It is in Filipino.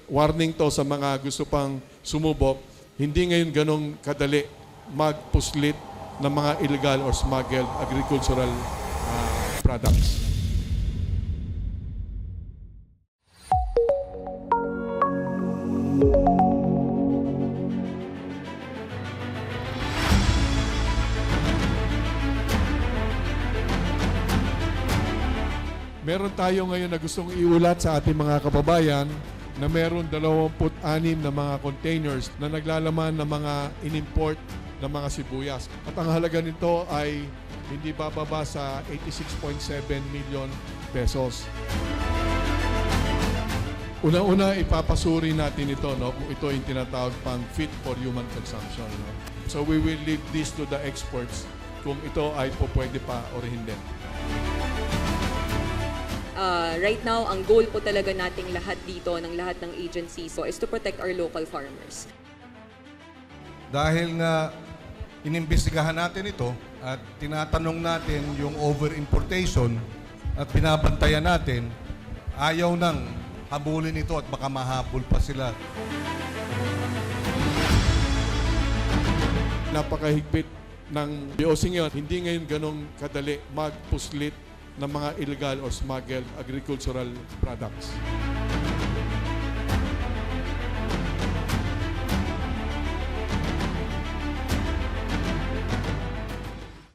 warning to sa mga gusto pang sumubok, hindi ngayon ganong kadali magpuslit ng mga illegal or smuggled agricultural products. Meron tayo ngayon na gustong iulat sa ating mga kababayan na meron 26 na mga containers na naglalaman ng mga inimport ng mga sibuyas. At ang halaga nito ay hindi bababa sa 86.7 million pesos. Una-una, ipapasuri natin ito, no? Kung ito yung tinatawag pang fit for human consumption. No? So we will leave this to the experts kung ito ay pwede pa o hindi. Right now, ang goal po talaga nating lahat dito, ng lahat ng agencies, is to protect our local farmers. Dahil nga inimbestigahan natin ito at tinatanong natin yung over-importation at binabantayan natin, ayaw nang habulin ito at baka mahabol pa sila. Napakahigpit ng BOC ngayon. Hindi ngayon ganong kadali magpuslit ng mga illegal or smuggled agricultural products.